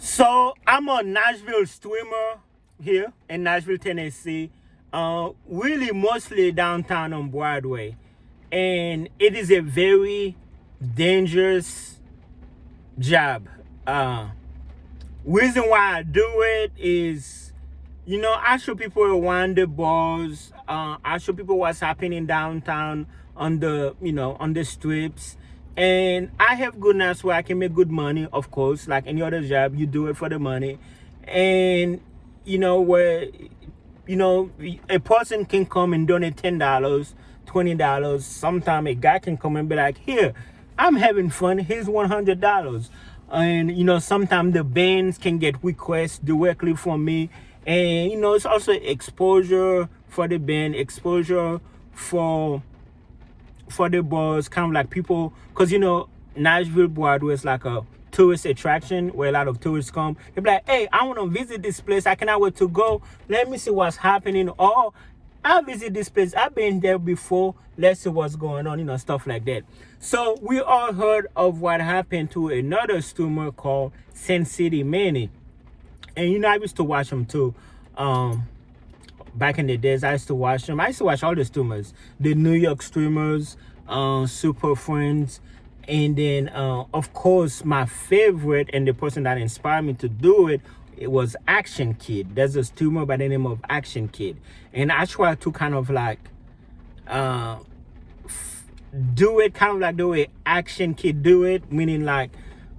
So I'm a Nashville streamer here in Nashville, Tennessee. Really mostly downtown on Broadway. And it is a very dangerous job. Reason why I do it is, I show people around the bars. I show people what's happening downtown on the strips. And I have good nights where I can make good money, of course, like any other job. You do it for the money. And, where, a person can come and donate $10, $20. Sometimes a guy can come and be like, here, I'm having fun. Here's $100. And, sometimes the bands can get requests directly from me. And, it's also exposure for the band, exposure for the bars, kind of like people, because Nashville Broadway is like a tourist attraction where a lot of tourists come. They'll be like, hey, I want to visit this place. I cannot wait to go. Let me see what's happening. Or I'll visit this place. I've been there before. Let's see what's going on, stuff like that. So we all heard of what happened to another streamer called Sin City Manny. And I used to watch him too. Back in the days, I used to watch them. I used to watch all the streamers, the New York streamers, Super Friends, and then, of course, my favorite and the person that inspired me to do it, it was Action Kid. There's a streamer by the name of Action Kid, and I try to kind of like do it kind of like the way Action Kid do it, meaning like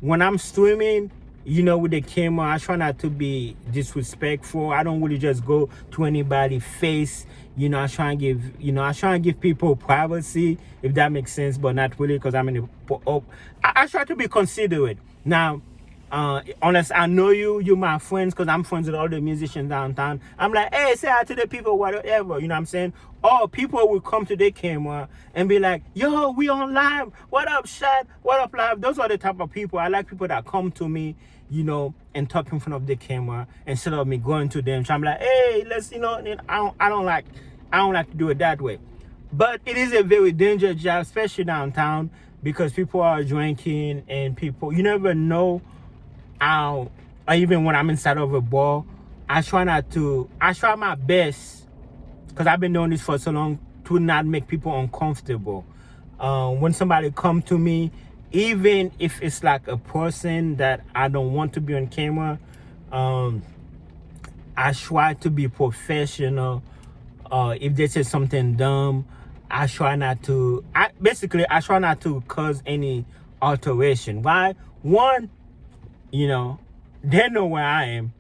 when I'm streaming, with the camera, I try not to be disrespectful. I don't really just go to anybody's face. I try and give people privacy, if that makes sense, but not really, because I'm in the I try to be considerate. Now, unless I know you're my friends, because I'm friends with all the musicians downtown. I'm like, hey, say hi to the people, whatever, you know what I'm saying? Or people will come to the camera and be like, yo, we on live. What up, Shad? What up, live? Those are the type of people. I like people that come to me, and talk in front of the camera instead of me going to them. So I'm like, hey, let's, I don't like to do it that way. But it is a very dangerous job, especially downtown, because people are drinking and people, you never know how, or even when I'm inside of a bar, I try my best, because I've been doing this for so long, to not make people uncomfortable. When somebody come to me, even if it's like a person that I don't want to be on camera, I try to be professional. If they say something dumb, I try not to cause any alteration. Why? One, they know where I am,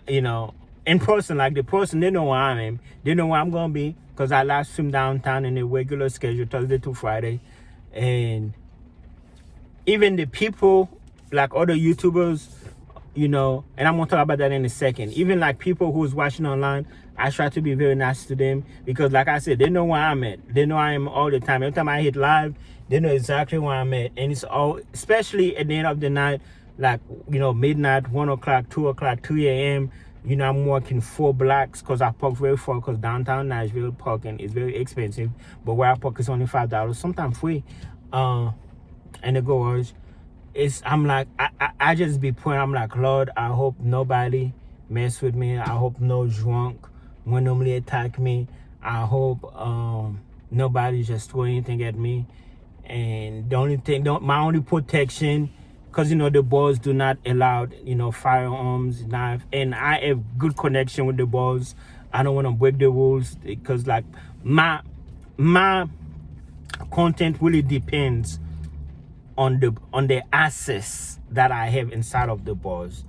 in person, like the person, they know where I am. They know where I'm going to be, because I live stream downtown in a regular schedule, Thursday to Friday. And even the people, like other YouTubers, and I'm going to talk about that in a second. Even like people who's watching online, I try to be very nice to them, because like I said, they know where I'm at. They know I am all the time. Every time I hit live, they know exactly where I'm at. And it's all, especially at the end of the night, like, midnight, 1 o'clock, 2 o'clock, 2 a.m., I'm working 4 blocks, because I park very far, because downtown Nashville parking is very expensive. But where I park is only $5, sometimes free. And the garage, I'm like, I just be praying. I'm like, Lord, I hope nobody mess with me. I hope no drunk randomly attack me. I hope nobody just throw anything at me. And the only thing, my only protection, because the boys do not allow firearms, knife, and I have good connection with the boys. I don't want to break the rules, because like my content really depends on the access that I have inside of the bars,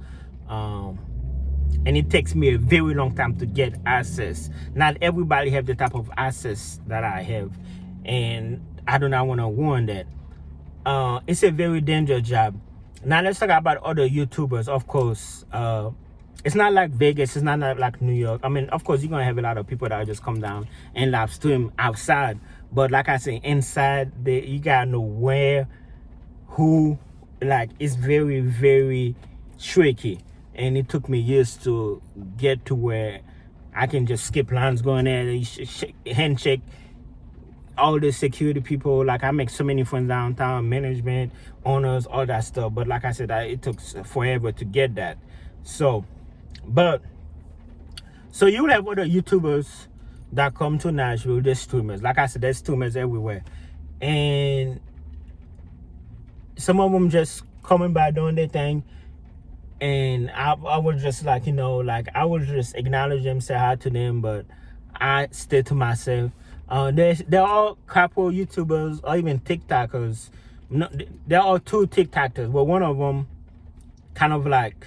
and it takes me a very long time to get access. Not everybody have the type of access that I have, and I do not want to warn that. It's a very dangerous job. Now let's talk about other YouTubers. Of course, it's not like Vegas, it's not like New York. I mean, of course, you're gonna have a lot of people that just come down and live stream outside, but like I say, inside, you gotta know where, who, like, it's very, very tricky. And it took me years to get to where I can just skip lines, going there, handshake, all the security people. Like I make so many friends downtown, management, owners, all that stuff. But like I said, it took forever to get that. So you have other YouTubers that come to Nashville. There's streamers. Like I said, there's streamers everywhere, and some of them just coming by doing their thing. And I was just like, you know, like I would just acknowledge them, say hi to them, but I stay to myself. They're all couple YouTubers or even TikTokers. No, they're all two TikTokers, but one of them kind of like,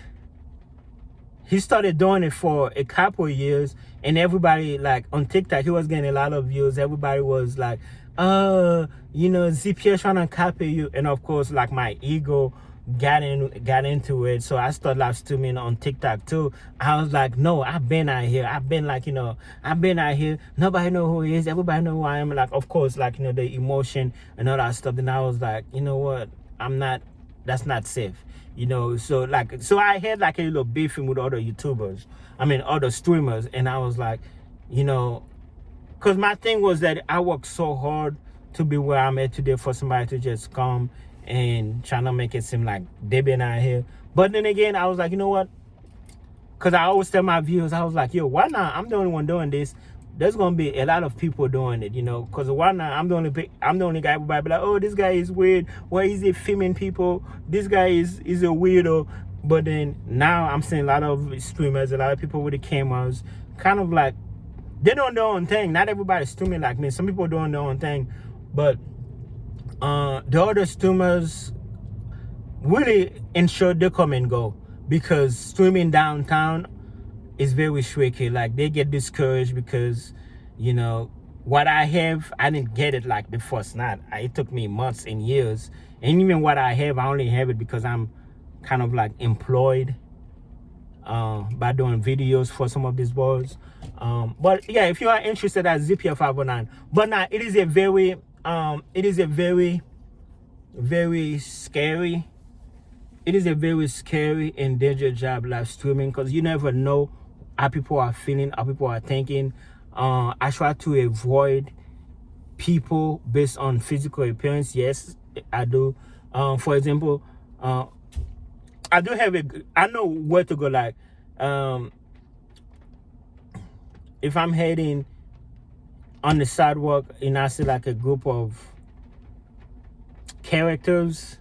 he started doing it for a couple of years, and everybody like on TikTok, he was getting a lot of views. Everybody was like, you know, ZPIERRE trying to copy you. And of course, like my ego got into it, so I started live streaming on TikTok too. I was like, no, I've been out here. I've been like, you know, I've been out here. Nobody know who he is. Everybody know who I am. Like, of course, like, you know, the emotion and all that stuff. And I was like, you know what? That's not safe. You know, so I had like a little beefing with other YouTubers. I mean, other streamers. And I was like, you know, because my thing was that I worked so hard to be where I'm at today for somebody to just come and trying to make it seem like they've been out here. But then again, I was like, you know what? Because I always tell my viewers, I was like, yo, why not? I'm the only one doing this. There's gonna be a lot of people doing it, you know. Because why not? I'm the only guy. Everybody be like, oh, this guy is weird. Why is he filming people? This guy is a weirdo. But then now I'm seeing a lot of streamers, a lot of people with the cameras, kind of like they doing their own thing. Not everybody's streaming like me. Some people doing their own thing, but the other streamers really ensure they come and go, because streaming downtown is very tricky. Like they get discouraged because, you know, what I have, I didn't get it like the first night. It took me months and years. And even what I have, I only have it because I'm kind of like employed by doing videos for some of these boys. But yeah, if you are interested at ZPIERRE509, but now it is a very very scary. It is a very scary and dangerous job, live streaming, because you never know how people are feeling, how people are thinking. I try to avoid people based on physical appearance. Yes, I do. For example, I know where to go. Like, if I'm heading on the sidewalk and I see like a group of characters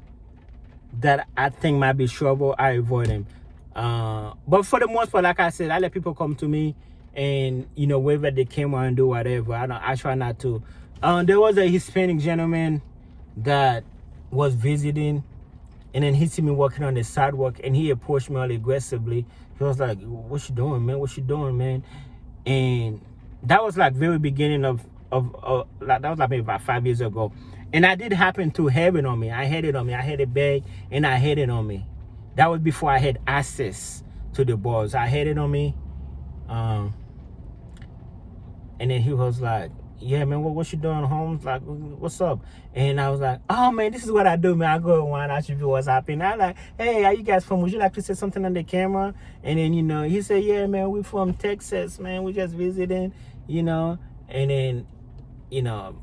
that I think might be trouble, I avoid them. But for the most part, like I said, I let people come to me and, you know, wave at the camera and do whatever. I try not to. There was a Hispanic gentleman that was visiting, and then he see me walking on the sidewalk, and he approached me all aggressively. He was like, what you doing, man? What you doing, man? And that was like very beginning of like, that was like maybe about 5 years ago. And I did happen to have it on me. I had it on me. I had a bag and I had it on me. That was before I had access to the bars. I had it on me. And then he was like, yeah, man, what you doing, Holmes? Like, what's up? And I was like, oh, man, this is what I do, man. I go and I should be what's happening. I like, hey, how you guys from? Would you like to say something on the camera? And then, you know, he said, yeah, man, we're from Texas, man. We just visiting, you know. And then, you know,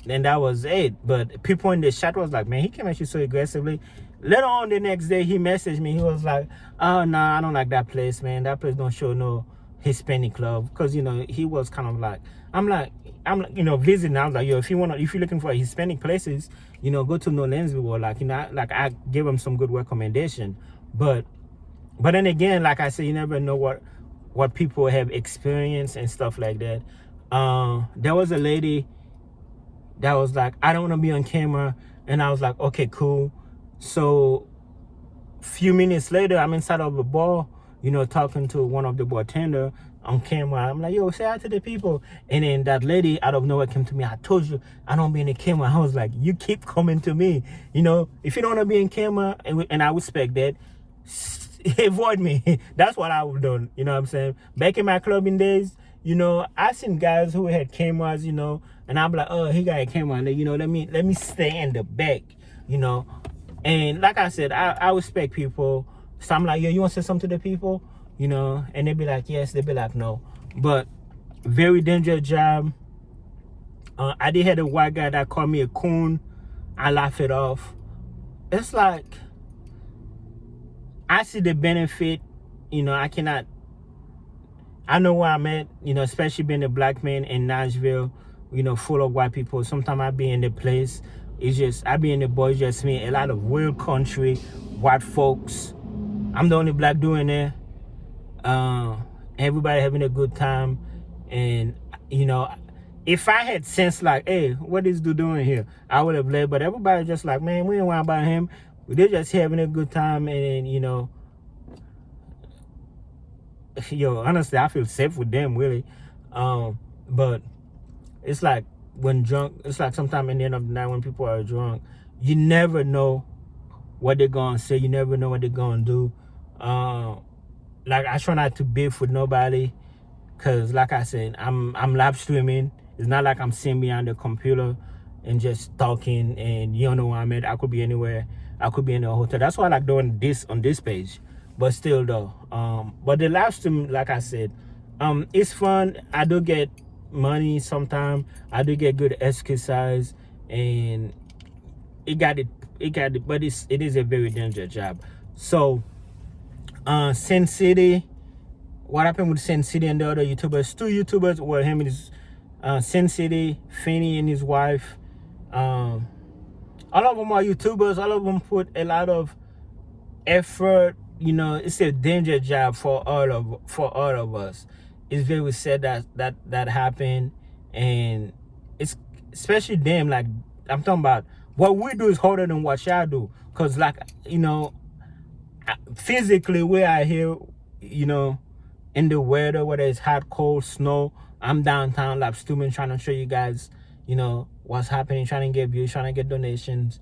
then that was it. But people in the chat was like, man, he came at you so aggressively. Later on the next day, he messaged me. He was like, oh, no, I don't like that place, man. That place don't show no Hispanic club. Because, you know, he was kind of like, I'm like, you know, visiting. I was like, yo, if you're looking for Hispanic places, you know, go to Nashville. Like, you know, like I gave him some good recommendation. But then again, like I said, you never know what people have experienced and stuff like that. There was a lady that was like, I don't want to be on camera. And I was like, okay, cool. So a few minutes later, I'm inside of a bar, you know, talking to one of the bartender on camera. I'm like, yo, say hi to the people. And then that lady out of nowhere came to me. I told you I don't be in the camera. I was like, you keep coming to me. You know, if you don't want to be in camera, and I respect that, avoid me. That's what I would have done. You know what I'm saying? Back in my clubbing days, you know, I seen guys who had cameras, you know, and I'm like, oh, he got a camera. And, you know, let me stay in the back, you know. And like I said, I respect people. So I'm like, yo, you want to say something to the people? You know, and they'd be like, yes. They'd be like, no. But very dangerous job. I did have a white guy that called me a coon. I laugh it off. It's like, I see the benefit. I know where I'm at, especially being a black man in Nashville, full of white people. Sometimes I be in the place, I be in the boys, just me, a lot of weird country, white folks. I'm the only black dude in there. Everybody having a good time. And, if I had sense like, hey, what is dude doing here? I would have left, but everybody just like, man, we ain't worrying about him. They're just having a good time. And, honestly, I feel safe with them, really. But it's like it's like sometime in the end of the night when people are drunk, you never know what they're gonna say. You never know what they're gonna do. Like, I try not to beef with nobody, cause like I said, I'm live streaming. It's not like I'm sitting behind the computer and just talking, and you don't know where I'm at. I could be anywhere. I could be in a hotel. That's why I like doing this on this page. But still though, but the live stream, like I said, it's fun. I do get money sometimes. I do get good exercise, and it got it, but it is a very dangerous job. So, Sin City, what happened with Sin City and the other YouTubers? Two YouTubers, well, him and his Sin City, Finney and his wife. All of them are YouTubers. All of them put a lot of effort. It's a danger job for all of us. It's very sad that happened, and it's especially them. Like, I'm talking about, what we do is harder than what y'all do, cause like, physically we are here, in the weather, whether it's hot, cold, snow. I'm downtown live streaming, trying to show you guys, what's happening, trying to get views, trying to get donations.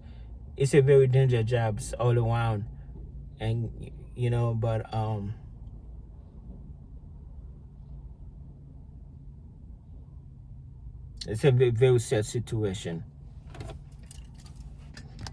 It's a very dangerous job all around. And but it's a very, very sad situation.